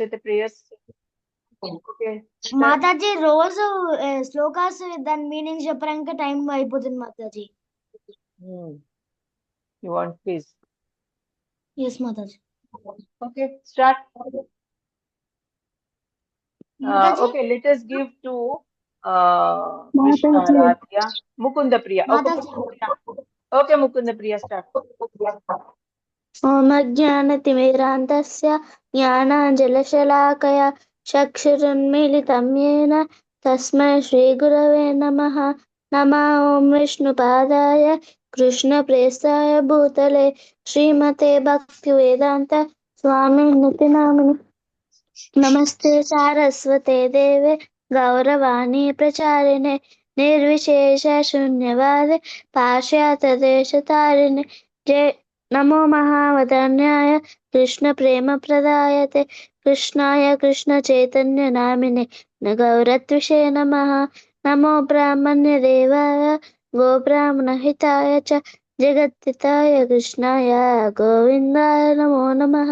అయితే prayers. Okay Mataji రోజు శ్లోకాస్ దాని మీనింగ్ చెప్పడానికి టైం అయిపోతుంది Mataji. You want please. Yes Mataji. Okay start. Mataji Okay, let us give to Krishna Mataji Radhya. Mukunda Priya. Okay, Mataji okay, Mukunda Priya, start. ఓం అజ్ఞానతిమిరాంతస్య జ్ఞానాంజనశలాకయా చక్షురున్మిలితం యేన తస్మై శ్రీగురవే నమః. ఓం విష్ణుపాదాయ కృష్ణప్రేష్ఠాయ భూతలే శ్రీమతే భక్తివేదాంత స్వామినితి నామిని. నమస్తే సారస్వతే దేవే గౌరవాణి ప్రచారిణే నిర్విశేష శూన్యవాదే పాశ్చాత్యదేశతారిణే. జయ నమో మహావదన్యాయ కృష్ణ ప్రేమ ప్రదాయతే కృష్ణాయ కృష్ణ చైతన్య నామినే గౌరత్విషే నమః. నమో బ్రాహ్మణ్య దేవాయ గోబ్రాహ్మణ హితాయ చ జగత్పితాయ కృష్ణాయ గోవిందాయ నమో నమః.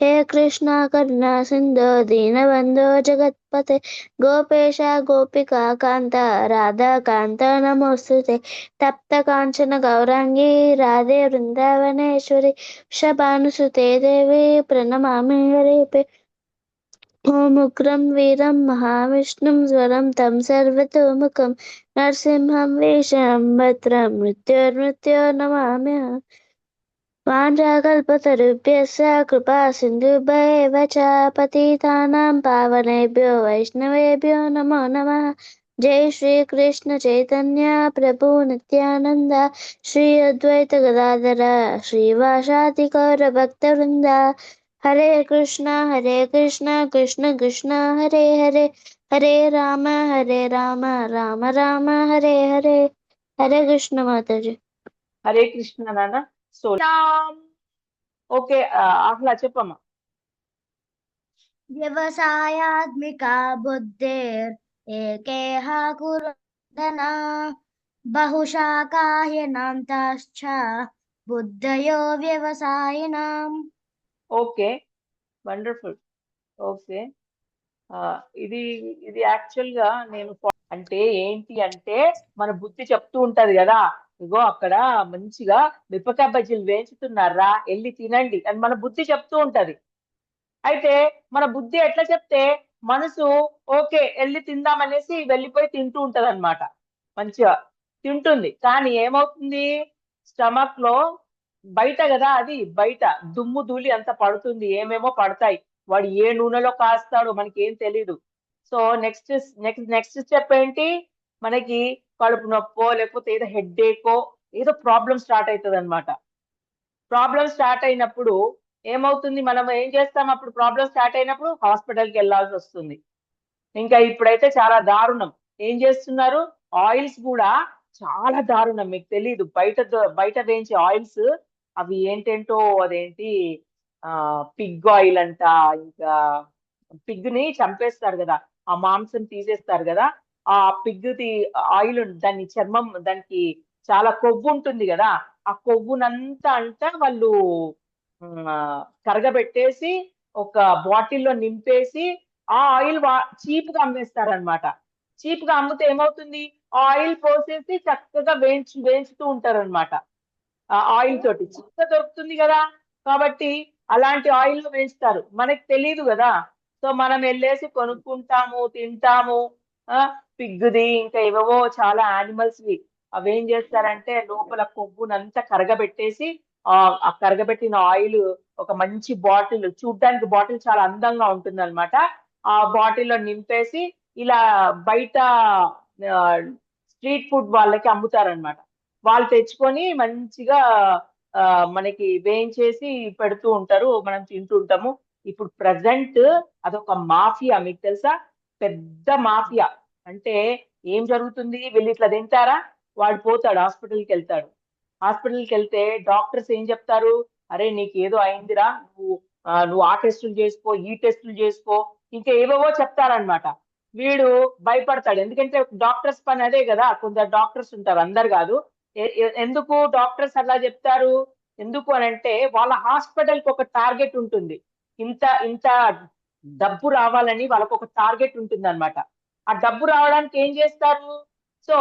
హే కృష్ణ కరుణా సింధో దీనబంధో జగత్పతే గోపేశ గోపికా కాంత రాధాకాంత నమోస్తుతే. తప్త కాంచన గౌరాంగీ రాధే వృందావనేశ్వరి వృషభానుసుతే దేవి ప్రణమామి హరిప్రియ. ఓం ఉగ్రం వీరం మహావిష్ణుం జ్వరం తం సర్వతోముఖం నరసింహం వేషం భద్రం మృత్యోర్మృత్యో నమామ్యహం. వాంఛాకల్పతరుభ్యశ్చ కృపా సింధుభ్యెవ చ పతితానాం పావనేభ్యో వైష్ణవేభ్యో నమో నమః. జై శ్రీ కృష్ణ చైతన్య ప్రభు నిత్యానంద శ్రీ అద్వైత గదాధర శ్రీవాసాది గౌర భక్త వృంద. హరే కృష్ణ కృష్ణ కృష్ణ హరే హరే హరే రామ రామ రామ హరే హరే. హరే కృష్ణ మాతాజీ. హరే కృష్ణ నాన్న. సో ఓకే ఆహ్లా చెప్పమ్మా. వ్యవసాయాత్మికా బుద్ధిర్ ఏకేహ కురుదన బహుశాఖాహ్యనాంతాశ్చ బుద్ధయో వ్యవసాయినాం. Okay wonderful. ఓకే ఇది ఇది యాక్చువల్ గా నేను అంటే ఏంటి అంటే మన బుద్ధి చెప్తూ ఉంటది కదా, ఇగో అక్కడ మంచిగా మిరపకాయ బజ్జీలు వేయించుతున్నారా వెళ్ళి తినండి అని మన బుద్ధి చెప్తూ ఉంటది. అయితే మన బుద్ధి ఎట్లా చెప్తే మనసు ఓకే వెళ్ళి తిందామనేసి వెళ్ళిపోయి తింటూ ఉంటది అనమాట. మంచిగా తింటుంది, కానీ ఏమవుతుంది స్టమక్ లో బయట కదా, అది బయట దుమ్ము ధూళి అంత పడుతుంది, ఏమేమో పడతాయి. వాడు ఏ నూనెలో కాస్తాడో మనకి ఏం తెలీదు. So next next next step ఏంటి, మనకి కడుపు నొప్పో లేకపోతే ఏదో హెడ్ఏకో ఏదో ప్రాబ్లం స్టార్ట్ అవుతుంది అనమాట. ప్రాబ్లం స్టార్ట్ అయినప్పుడు ఏమవుతుంది, మనం ఏం చేస్తాం అప్పుడు ప్రాబ్లం స్టార్ట్ అయినప్పుడు హాస్పిటల్కి వెళ్ళాల్సి వస్తుంది. ఇంకా ఇప్పుడైతే చాలా దారుణం. ఏం చేస్తున్నారు, ఆయిల్స్ కూడా చాలా దారుణం. మీకు తెలీదు, బయట వేయించే ఆయిల్స్ అవి ఏంటేంటో, అదేంటి పిగ్ ఆయిల్ అంట, ఇంకా పిగ్ ని చంపేస్తారు కదా, ఆ మాంసం తీసేస్తారు కదా, ఆ పిగ్ ఆయిల్ దాని చర్మం దానికి చాలా కొవ్వు ఉంటుంది కదా, ఆ కొవ్వునంతా వాళ్ళు కరగబెట్టేసి ఒక బాటిల్లో నింపేసి ఆ ఆయిల్ చీప్ గా అమ్మేస్తారనమాట. చీప్ గా అమ్మితే ఏమవుతుంది, ఆయిల్ పోసేసి చక్కగా వేయించుతూ ఉంటారు అనమాట. ఆ ఆయిల్ తోటి చీప్ గా దొరుకుతుంది కదా, కాబట్టి అలాంటి ఆయిల్ లో వేయిస్తారు. మనకి తెలియదు కదా, సో మనం వెళ్ళేసి కొనుక్కుంటాము, తింటాము. పిగ్గుది ఇంకా ఏవేవో చాలా యానిమల్స్ వి అవి ఏం చేస్తారంటే లోపల కొవ్వునంతా కరగబెట్టేసి ఆ కరగబెట్టిన ఆయిల్ ఒక మంచి బాటిల్, చూడ్డానికి బాటిల్ చాలా అందంగా ఉంటుంది అనమాట, ఆ బాటిల్లో నింపేసి ఇలా బయట స్ట్రీట్ ఫుడ్ వాళ్ళకి అమ్ముతారనమాట. వాళ్ళు తెచ్చుకొని మంచిగా మనకి వేయించేసి పెడుతూ ఉంటారు, మనం తింటూ ఉంటాము. ఇప్పుడు ప్రజెంట్ అదొక మాఫియా, మీకు తెలుసా, పెద్ద మాఫియా. అంటే ఏం జరుగుతుంది, వీళ్ళు ఇట్లా తింటారా, వాడు పోతాడు హాస్పిటల్కి వెళ్తాడు. హాస్పిటల్కి వెళ్తే డాక్టర్స్ ఏం చెప్తారు, అరే నీకు ఏదో అయిందిరా, నువ్వు ఆ టెస్టులు చేసుకో, ఈ టెస్టులు చేసుకో, ఇంకా ఏవేవో చెప్తారనమాట. వీడు భయపడతాడు, ఎందుకంటే డాక్టర్స్ పని అదే కదా. కొందరు డాక్టర్స్ ఉంటారు, అందరు కాదు. ఎందుకు డాక్టర్స్ అలా చెప్తారు, ఎందుకు అని అంటే వాళ్ళ హాస్పిటల్ కి ఒక టార్గెట్ ఉంటుంది. ఇంత ఇంత డబ్బు రావాలని వాళ్ళకు ఒక టార్గెట్ ఉంటుంది అనమాట. ఆ డబ్బు రావడానికి ఏం చేస్తారు? సో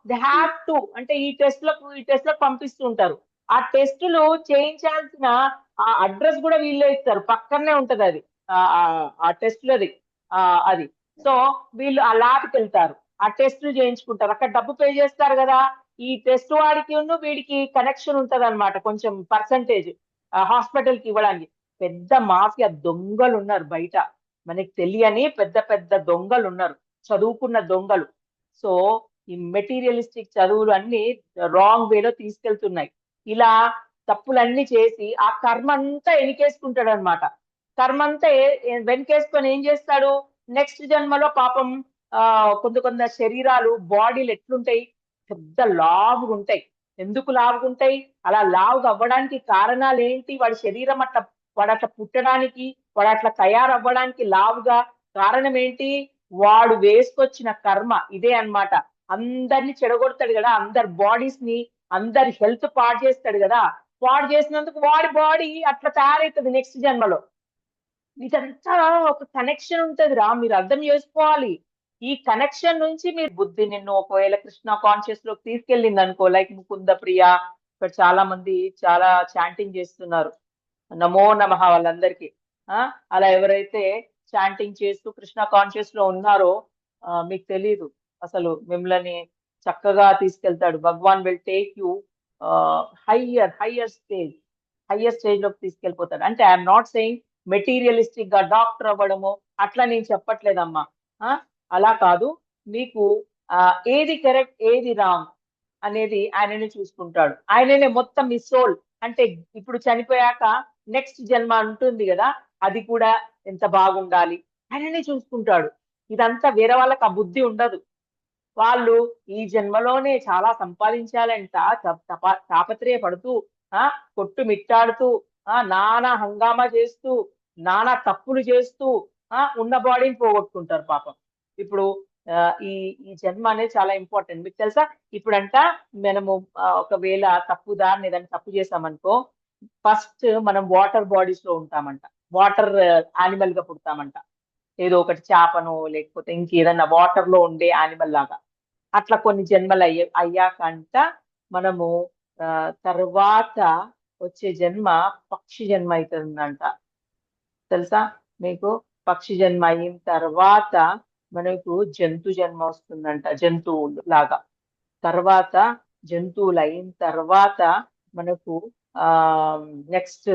దే హ్యావ్ టు, అంటే ఈ టెస్ట్లకు పంపిస్తూ ఉంటారు. ఆ టెస్టులు చేయించాల్సిన ఆ అడ్రస్ కూడా వీళ్ళే ఇస్తారు, పక్కనే ఉంటది అది ఆ టెస్ట్లది అది. సో వీళ్ళు ఆ ల్యాబ్కి వెళ్తారు, ఆ టెస్టులు చేయించుకుంటారు, అక్కడ డబ్బు పే చేస్తారు కదా. ఈ టెస్ట్ వాడికి వీడికి కనెక్షన్ ఉంటది అనమాట, కొంచెం పర్సంటేజ్ హాస్పిటల్ కి ఇవ్వడానికి. పెద్ద మాఫియా దొంగలు ఉన్నారు బయట, మనకి తెలియని పెద్ద పెద్ద దొంగలు ఉన్నారు, చదువుకున్న దొంగలు. సో ఈ మెటీరియలిస్టిక్ చదువులు అన్ని రాంగ్ వేలో తీసుకెళ్తున్నాయి. ఇలా తప్పులన్నీ చేసి ఆ కర్మ అంతా వెనకేసుకుంటాడు అనమాట. కర్మ అంతా వెనకేసుకొని ఏం చేస్తాడు? నెక్స్ట్ జన్మలో పాపం కొంత శరీరాలు, బాడీలు ఎట్లుంటాయి? పెద్ద లావుగా ఉంటాయి. ఎందుకు లావుగా ఉంటాయి? అలా లావుగా అవ్వడానికి కారణాలు ఏంటి? వాడి శరీరం అట్లా, వాడు అట్లా పుట్టడానికి, వాడు అట్లా తయారవ్వడానికి లావుగా కారణం ఏంటి? వాడు వేసుకొచ్చిన కర్మ ఇదే అన్నమాట. అందరిని చెడగొడతాడు కదా, అందరి బాడీస్ ని, అందరి హెల్త్ పాడు చేస్తాడు కదా. పాడు చేసినందుకు వాడి బాడీ అట్లా తయారవుతుంది నెక్స్ట్ జన్మలో. ఇదంతా ఒక కనెక్షన్ ఉంటది రా, మీరు అర్థం చేసుకోవాలి. ఈ కనెక్షన్ నుంచి మీరు బుద్ధి నిన్ను ఒకవేళ కృష్ణ కాన్షియస్ లోకి తీసుకెళ్ళింది అనుకో, లైక్ ముకుంద ప్రియ, ఇక్కడ చాలా మంది చాలా చాంటింగ్ చేస్తున్నారు, నమో నమః వాళ్ళందరికీ. అలా ఎవరైతే చాంటింగ్ చేస్తూ కృష్ణ కాన్షియస్ లో ఉన్నారో మీకు తెలీదు, అసలు మిమ్మల్ని చక్కగా తీసుకెళ్తాడు. Bhagavan will take you higher stage లోకి తీసుకెళ్ళిపోతాడు. అంటే ఐఎమ్ నాట్ సెయింగ్ మెటీరియలిస్టిక్ గా డాక్టర్ అవ్వడము అట్లా నేను చెప్పట్లేదమ్మా. అలా కాదు, మీకు ఏది కరెక్ట్ ఏది రాంగ్ అనేది ఆయననే చూసుకుంటాడు. ఆయననే మొత్తం మీ సోల్, అంటే ఇప్పుడు చనిపోయాక నెక్స్ట్ జన్మ ఉంటుంది కదా, అది కూడా ఎంత బాగుండాలి ఆయననే చూసుకుంటాడు. ఇదంతా వేరే వాళ్ళకి ఆ బుద్ధి ఉండదు. వాళ్ళు ఈ జన్మలోనే చాలా సంపాదించాలంట, తాపత్రయపడుతూ కొట్టు మిట్టాడుతూ నానా హంగామా చేస్తూ నానా తప్పులు చేస్తూ ఉన్న బాడీని పోగొట్టుకుంటారు పాపం. ఇప్పుడు ఈ ఈ జన్మ అనేది చాలా ఇంపార్టెంట్, మీకు తెలుసా? ఇప్పుడంట మనము ఒకవేళ తప్పుదారిని ఏదైనా తప్పు చేసామనుకో, ఫస్ట్ మనం వాటర్ బాడీస్ లో ఉంటామంట, వాటర్ యానిమల్ గా పుడతామంట, ఏదో ఒకటి చేపను లేకపోతే ఇంకేదన్నా వాటర్ లో ఉండే యానిమల్ లాగా. అట్లా కొన్ని జన్మలు అయ్యాకంట మనము తర్వాత వచ్చే జన్మ పక్షి జన్మ అవుతుందంట, తెలుసా మీకు? పక్షి జన్మ అయిన తర్వాత మనకు జంతు జన్మ వస్తుందంట, జంతువులు లాగా. తర్వాత జంతువులు అయిన తర్వాత మనకు నెక్స్ట్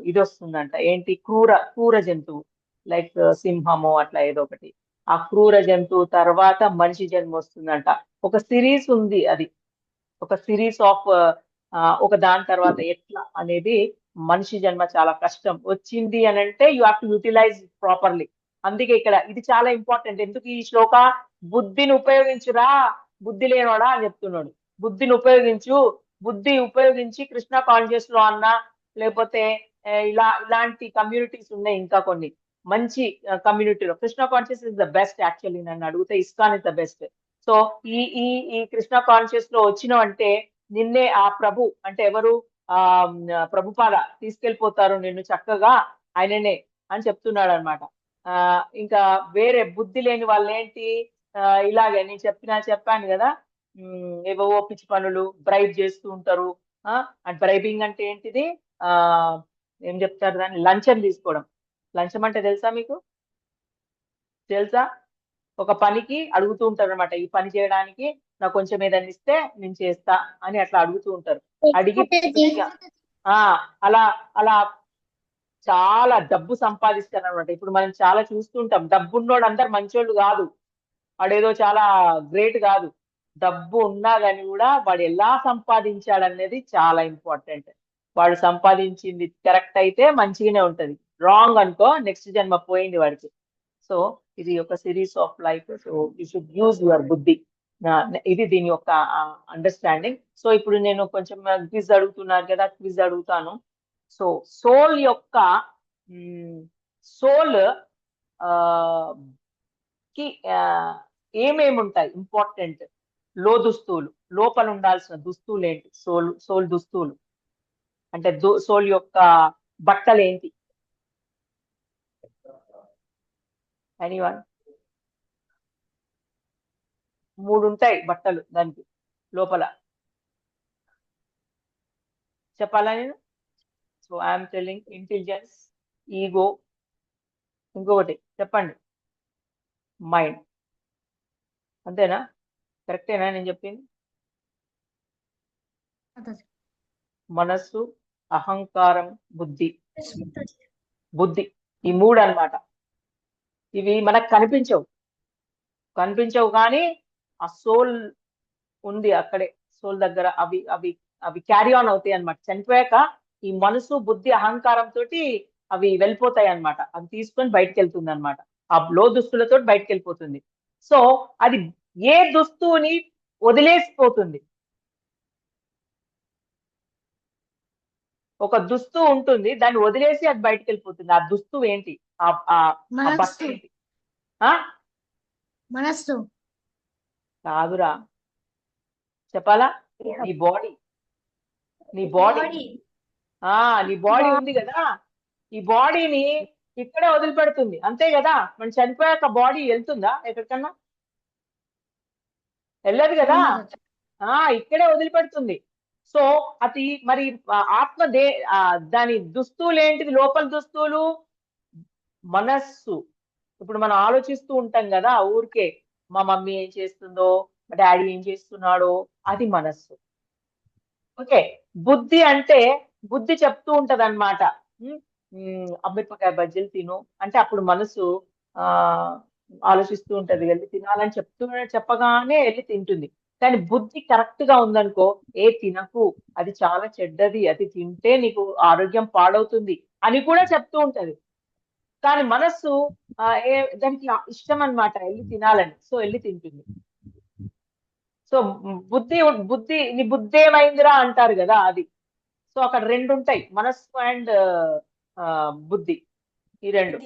ఇది వస్తుందంట, ఏంటి? క్రూర జంతువు, లైక్ సింహము అట్లా ఏదో ఒకటి. ఆ క్రూర జంతువు తర్వాత మనిషి జన్మ వస్తుందంట. ఒక సిరీస్ ఉంది అది, ఒక సిరీస్ ఆఫ్ ఒక దాని తర్వాత ఎట్లా అనేది. మనిషి జన్మ చాలా కష్టం వచ్చింది అని అంటే you have to utilize properly. అందుకే ఇక్కడ ఇది చాలా ఇంపార్టెంట్. ఎందుకు ఈ శ్లోక? బుద్ధిని ఉపయోగించురా, బుద్ధి లేనోడా అని చెప్తున్నాడు. బుద్ధిని ఉపయోగించు, బుద్ధి ఉపయోగించి కృష్ణ కాన్షియస్ లో అన్నా, లేకపోతే ఇలాంటి కమ్యూనిటీస్ ఉన్నాయి ఇంకా కొన్ని మంచి కమ్యూనిటీలో. Krishna conscious is the best actually, నన్ను అడిగితే ISKCON is the best. So ఈ ఈ ఈ కృష్ణ కాన్షియస్ లో వచ్చినావంటే నిన్నే ఆ ప్రభు, అంటే ఎవరు? ప్రభుపాద తీసుకెళ్ళిపోతారు నిన్ను చక్కగా, ఆయననే అని చెప్తున్నాడు అనమాట. ఇంకా వేరే బుద్ధి లేని వాళ్ళు ఏంటి? ఇలాగే నేను చెప్పాను కదా, ఏవో పిచ్చి పనులు, బ్రైబ్ చేస్తూ ఉంటారు. బ్రైబింగ్ అంటే ఏంటిది? ఆ ఏం చెప్తారు దాన్ని? లంచం తీసుకోవడం. లంచం అంటే తెలుసా మీకు? తెలుసా? ఒక పనికి అడుగుతూ ఉంటారు అనమాట, ఈ పని చేయడానికి నాకు కొంచెం ఏదైనా ఇస్తే నేను చేస్తా అని అట్లా అడుగుతూ ఉంటారు. అడిగి అలా అలా చాలా డబ్బు సంపాదిస్తారు అనమాట. ఇప్పుడు మనం చాలా చూస్తుంటాం, డబ్బున్నోడు అందరు మంచోళ్ళు కాదు, వాడేదో చాలా గ్రేట్ కాదు. డబ్బు ఉన్నా కానీ కూడా వాడు ఎలా సంపాదించాడు అనేది చాలా ఇంపార్టెంట్. వాడు సంపాదించింది కరెక్ట్ అయితే మంచిగానే ఉంటది, రాంగ్ అనుకో నెక్స్ట్ జన్మ పోయింది వాడికి. సో ఇది ఒక series of life. So you should use your బుద్ధి. ఇది దీని యొక్క అండర్స్టాండింగ్. సో ఇప్పుడు నేను కొంచెం క్విజ్ అడుగుతున్నారు కదా, క్విజ్ అడుగుతాను. సో సోల్ యొక్క సోల్ కి ఏమేమి ఉంటాయి ఇంపార్టెంట్? దుస్తువులు, లోపల ఉండాల్సిన దుస్తువులు ఏంటి? సోల్ దుస్తువులు అంటే సోల్ యొక్క బట్టలు ఏంటి? ఎనీవన్? 3 ఉంటాయి బట్టలు దానికి లోపల. చెప్పాలా నేను? So I'm telling intelligence, ego, ఇంకొకటి చెప్పండి, మైండ్. అంతేనా? కరెక్టేనా నేను చెప్పింది? మనస్సు, అహంకారం, బుద్ధి. బుద్ధి, ఈ 3 అన్నమాట. ఇవి మనకు కనిపించవు కానీ ఆ సోల్ ఉంది అక్కడే, సోల్ దగ్గర. అవి అవి అవి క్యారీ ఆన్ అవుతాయి అన్నమాట. చనిపోయాక ఈ మనసు, బుద్ధి, అహంకారం తోటి అవి వెళ్ళిపోతాయి అన్నమాట. అవి తీసుకొని బయటకు వెళ్తుంది అనమాట. ఆ లో దుస్తులతో బయటకు వెళ్ళిపోతుంది. సో అది ఏ దుస్తుని వదిలేసిపోతుంది. ఒక దుస్తు ఉంటుంది, దాన్ని వదిలేసి అది బయటకు వెళ్ళిపోతుంది. ఆ దుస్తు ఏంటి? ఆ బట్ట మనస్సు. ఏంటి? ఆ మనస్సు. కాదురా, చెప్పాలా? నీ బాడీ. నీ బాడీ ఉంది కదా, ఈ బాడీని ఇక్కడే వదిలిపెడుతుంది, అంతే కదా? మనం చనిపోయాక బాడీ వెళ్తుందా ఎక్కడికన్నా? వెళ్ళదు కదా, ఇక్కడే వదిలిపెడుతుంది. సో అది మరి ఆత్మ దాని దుస్తులు ఏంటిది? లోపల దుస్తులు మనస్సు. ఇప్పుడు మనం ఆలోచిస్తూ ఉంటాం కదా ఊరికే, మా మమ్మీ ఏం చేస్తుందో, మా డాడీ ఏం చేస్తున్నాడో, అది మనస్సు. ఓకే. బుద్ధి అంటే బుద్ధి చెప్తూ ఉంటది అనమాట. అమ్మిపకాయ బజ్జీలు తిను అంటే అప్పుడు మనసు ఆ ఆలోచిస్తూ ఉంటది, వెళ్ళి తినాలని చెప్పగానే వెళ్ళి తింటుంది. కానీ బుద్ధి కరెక్ట్ గా ఉందనుకో, తినకు, అది చాలా చెడ్డది, అది తింటే నీకు ఆరోగ్యం పాడవుతుంది అని కూడా చెప్తూ ఉంటది. కానీ మనస్సు దానికి ఇష్టం అన్నమాట వెళ్ళి తినాలని, సో వెళ్ళి తింటుంది. సో బుద్ధి బుద్ధి నీ బుద్ధి ఏమైందిరా అంటారు కదా, అది. సో అక్కడ 2 ఉంటాయి, మనస్సు అండ్ బుద్ధి, ఈ 2.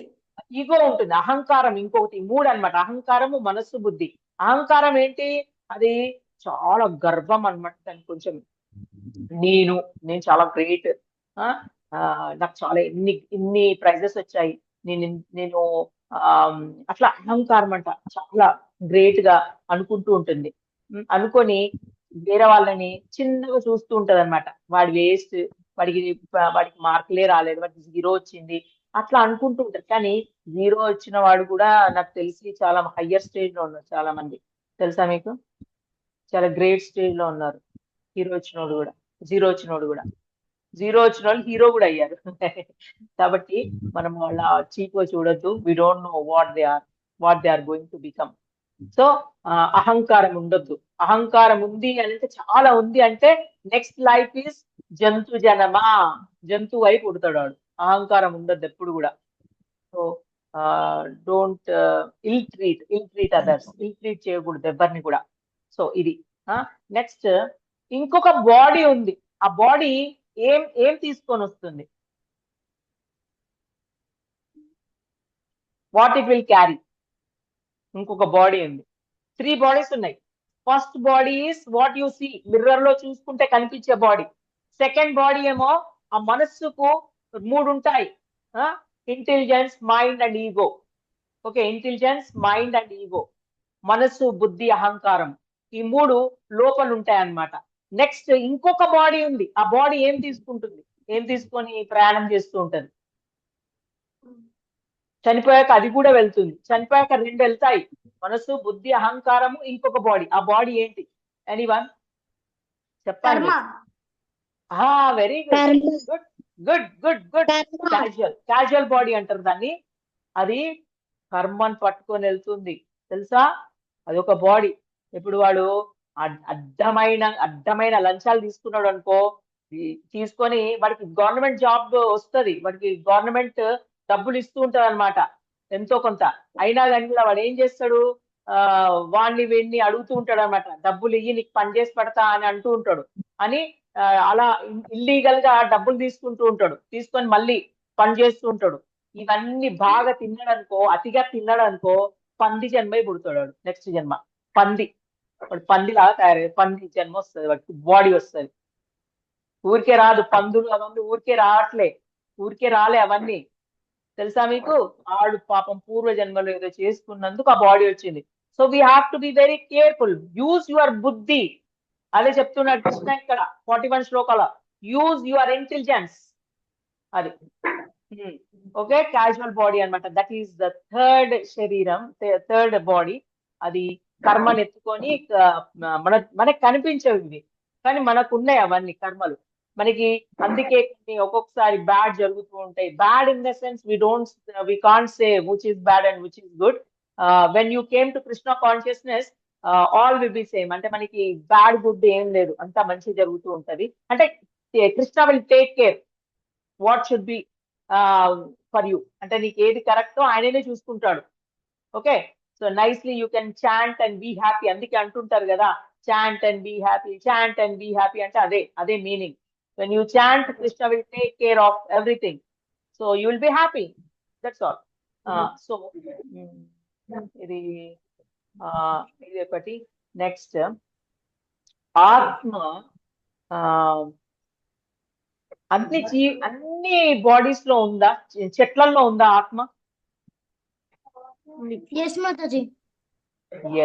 ఈగో ఉంటుంది, అహంకారం ఇంకొకటి, 3 అన్నమాట. అహంకారము, మనస్సు, బుద్ధి. అహంకారం ఏంటి? అది చాలా గర్వం అన్నమాట. దానికి కొంచెం నేను చాలా గ్రేట్, నాకు చాలా ఇన్ని ప్రైజెస్ వచ్చాయి, నేను అట్లా అహంకారం అంట, చాలా గ్రేట్ గా అనుకుంటూ ఉంటుంది. అనుకొని వేరే వాళ్ళని చిన్నగా చూస్తూ ఉంటది అనమాట. వాడి వేస్ట్, వాడికి మార్కులే రాలేదు, వాడికి 0 వచ్చింది, అట్లా అనుకుంటూ ఉంటారు. కానీ 0 వచ్చిన వాడు కూడా నాకు తెలిసి చాలా హయ్యర్ స్టేజ్ లో ఉన్నారు. చాలా మంది తెలుసా మీకు? చాలా గ్రేట్ స్టేజ్ లో ఉన్నారు. 0 వచ్చినోడు కూడా 0 వచ్చిన వాళ్ళు హీరో కూడా అయ్యారు. కాబట్టి మనం వాళ్ళ చీప్ గా చూడొద్దు. We don't know what they are going to become. So అహంకారం ఉండొద్దు. అహంకారం ఉంది అంటే, చాలా ఉంది అంటే, నెక్స్ట్ లైఫ్ ఈస్ జంతువు అయి పుడతాడు వాడు. అహంకారం ఉండొద్దు ఎప్పుడు కూడా. So don't ill treat others, ill treat చేయకూడదు ఎవరిని కూడా. సో ఇది. నెక్స్ట్ ఇంకొక బాడీ ఉంది. ఆ బాడీ ఏం తీసుకొని వస్తుంది? What it will carry? ఇంకొక బాడీ ఉంది. 3 బాడీస్ ఉన్నాయి. First body is what you see, mirror లో చూసుకుంటే కనిపించే బాడీ. సెకండ్ బాడీ ఏమో ఆ మనస్సుకు 3 ఉంటాయి, intelligence, mind and ego. Okay, intelligence, mind and ego, మనస్సు, బుద్ధి, అహంకారం, ఈ 3 లోపల ఉంటాయి అన్నమాట. నెక్స్ట్ ఇంకొక బాడీ ఉంది. ఆ బాడీ ఏం తీసుకుంటుంది? ఏం తీసుకొని ప్రయాణం చేస్తూ ఉంటది? చనిపోయాక అది కూడా వెళ్తుంది. చనిపోయాక 2 వెళ్తాయి, మనసు, బుద్ధి, అహంకారము, ఇంకొక బాడీ. ఆ బాడీ ఏంటి? ఎనీవన్ చెప్పండి. Very good. క్యాజువల్ బాడీ అంటారు దాన్ని. అది కర్మని పట్టుకొని వెళ్తుంది, తెలుసా? అది ఒక బాడీ. ఇప్పుడు వాడు అడ్డమైన లంచాలు తీసుకున్నాడు అనుకో, తీసుకొని వాడికి గవర్నమెంట్ జాబ్ వస్తుంది, వాడికి గవర్నమెంట్ డబ్బులు ఇస్తూ ఉంటది అనమాట, ఎంతో కొంత. అయినా కానీ కూడా వాడు ఏం చేస్తాడు? వాడిని వీడిని అడుగుతూ ఉంటాడు అనమాట, డబ్బులు ఇయ్యి, నీకు పని చేసి పెడతా అని అంటూ ఉంటాడు. అని అలా ఇల్లీగల్ గా డబ్బులు తీసుకుంటూ ఉంటాడు, తీసుకొని మళ్ళీ పని చేస్తూ ఉంటాడు. ఇవన్నీ బాగా తిన్నాడు అనుకో, అతిగా తిన్నాడు అనుకో, పంది జన్మే పుడతాడు వాడు. నెక్స్ట్ జన్మ పంది. వాడు పందిలాగా తయారయ్యాడు, పంది జన్మ వస్తుంది వాడికి, బాడీ వస్తుంది. ఊరికే రాదు. పందులు అవన్నీ ఊరికే రాలే అవన్నీ. తెలుసా మీకు? ఆడు పాపం పూర్వ జన్మలో ఏదో చేసుకున్నందుకు ఆ బాడీ వచ్చింది. So we have to be very careful. Use your బుద్ధి. అదే చెప్తున్నాడు కృష్ణ ఇక్కడ 41 శ్లోకాల. Use your intelligence. అది ఓకే. క్యాజువల్ బాడీ అన్నమాట. దట్ ఈస్ ద థర్డ్ శరీరం, థర్డ్ బాడీ. అది కర్మను ఎత్తుకొని మనకు కనిపించవు ఇవి, కానీ మనకు ఉన్నాయి అవన్నీ కర్మలు మనకి. అందుకే ఒక్కొక్కసారి బ్యాడ్ జరుగుతూ ఉంటాయి. Bad in the sense we can't say which is bad and which is good. When you came to Krishna consciousness all will be same. అంటే మనకి బ్యాడ్ గుడ్ ఏం లేదు, అంతా మంచి జరుగుతూ ఉంటది. అంటే Krishna will take care what should be for you. అంటే నీకు ఏది కరెక్టో ఆయననే చూసుకుంటాడు. Okay. So nicely you can chant and be happy. అందుకే అంటుంటారు కదా, chant and be happy, chant and be happy అంటే అదే meaning. When you chant, Krishna will take care of everything. So you will be happy. That's all. So ఇది ఒకటి. Next, ఆత్మ అన్ని bodies లో ఉందా? చెట్లల్లో ఉందా ఆత్మ? ఎస్ మాతాజీ.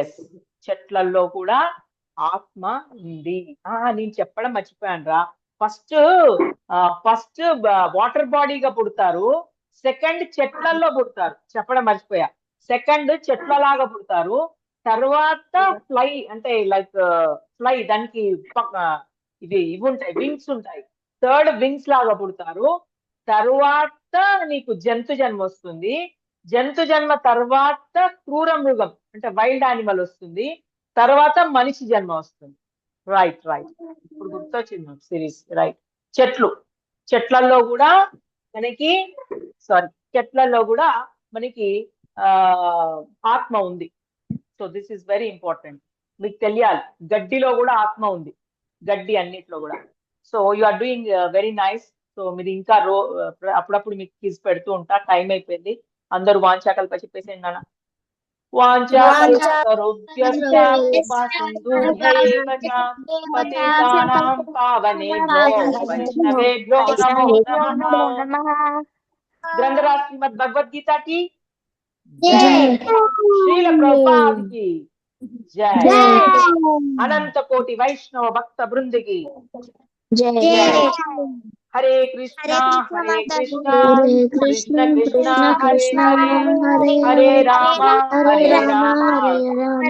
ఎస్, చెట్లల్లో కూడా ఆత్మ ఉంది. నేను చెప్పడం మర్చిపోయాను రా. ఫస్ట్ వాటర్ బాడీగా పుడతారు, సెకండ్ చెట్లల్లో పుడతారు. చెప్పడం మర్చిపోయా. సెకండ్ చెట్లలాగా పుడతారు, తర్వాత ఫ్లై అంటే లైక్ ఫ్లై, దానికి ఇవి ఉంటాయి, వింగ్స్ ఉంటాయి. థర్డ్ వింగ్స్ లాగా పుడతారు. తర్వాత నీకు జంతు జన్మ వస్తుంది. జంతు జన్మ తర్వాత క్రూర మృగం అంటే వైల్డ్ యానిమల్ వస్తుంది. తర్వాత మనిషి జన్మ వస్తుంది. రైట్. ఇప్పుడు గుర్తొచ్చింది సిరీస్. రైట్. చెట్లల్లో కూడా మనకి ఆత్మ ఉంది. So this is very important, మీకు తెలియాలి. గడ్డిలో కూడా ఆత్మ ఉంది, గడ్డి అన్నిట్లో కూడా. So you are doing very nice. So మీరు ఇంకా అప్పుడప్పుడు మీకు క్విజ్ పెడుతూ ఉంటా. టైం అయిపోయింది, అందరూ వాంఛాకల్ప చెప్పేసేయండి నాన్న. గ్రంథరాజ్ శ్రీమద్ భగవద్గీత కి శ్రీల ప్రభుపాద కి జై. అనంత కోటి వైష్ణవ భక్త బృందికి Hare Krishna Hare Krishna Krishna Krishna Hare Hare Hare Rama Hare Rama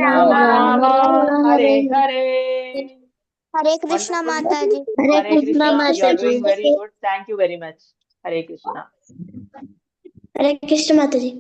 Rama Rama Hare Hare. Hare Krishna Mataji. Hare Krishna. You are doing very good. Thank you very much. Hare Krishna. Hare Krishna Mataji.